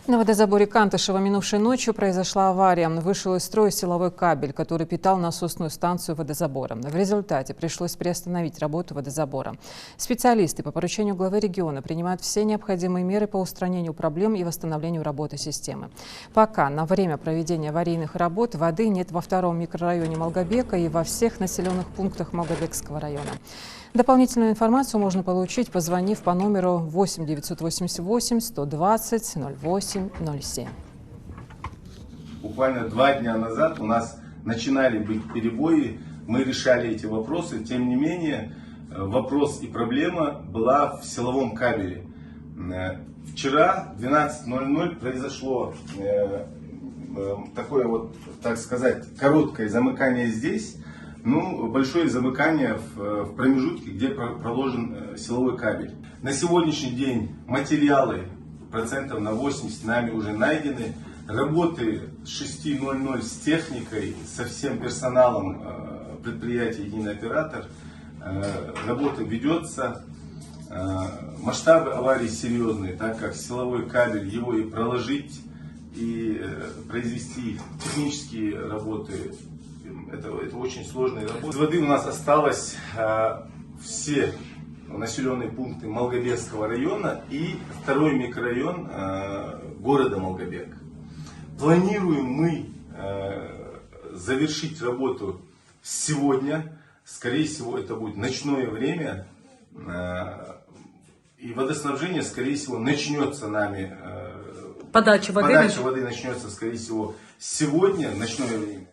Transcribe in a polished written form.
На водозаборе Кантышева минувшей ночью произошла авария. Вышел из строя силовой кабель, который питал насосную станцию водозабора. В результате пришлось приостановить работу водозабора. Специалисты по поручению главы региона принимают все необходимые меры по устранению проблем и восстановлению работы системы. Пока на время проведения аварийных работ воды нет во втором микрорайоне Малгобека и во всех населенных пунктах Малгобекского района. Дополнительную информацию можно получить, позвонив по номеру 8 988 120 08 07. Буквально 2 дня назад у нас начинали быть перебои, мы решали эти вопросы, тем не менее вопрос и проблема была в силовом кабеле. Вчера в 12:00 произошло такое вот, так сказать, короткое замыкание здесь. Большое замыкание в промежутке, где проложен силовой кабель. На сегодняшний день материалы процентов на 80 нами уже найдены. Работы с 6:00 с техникой, со всем персоналом предприятия «Единый оператор». Работа ведется. Масштабы аварии серьезные, так как силовой кабель, его и проложить, и произвести технические работы. Это очень сложная работа. Из воды у нас осталось все населенные пункты Малгобекского района и второй микрорайон города Малгобек. Планируем мы завершить работу сегодня. Скорее всего, это будет ночное время. И водоснабжение, скорее всего, начнется нами. Подача воды начнется, скорее всего, сегодня, ночное время.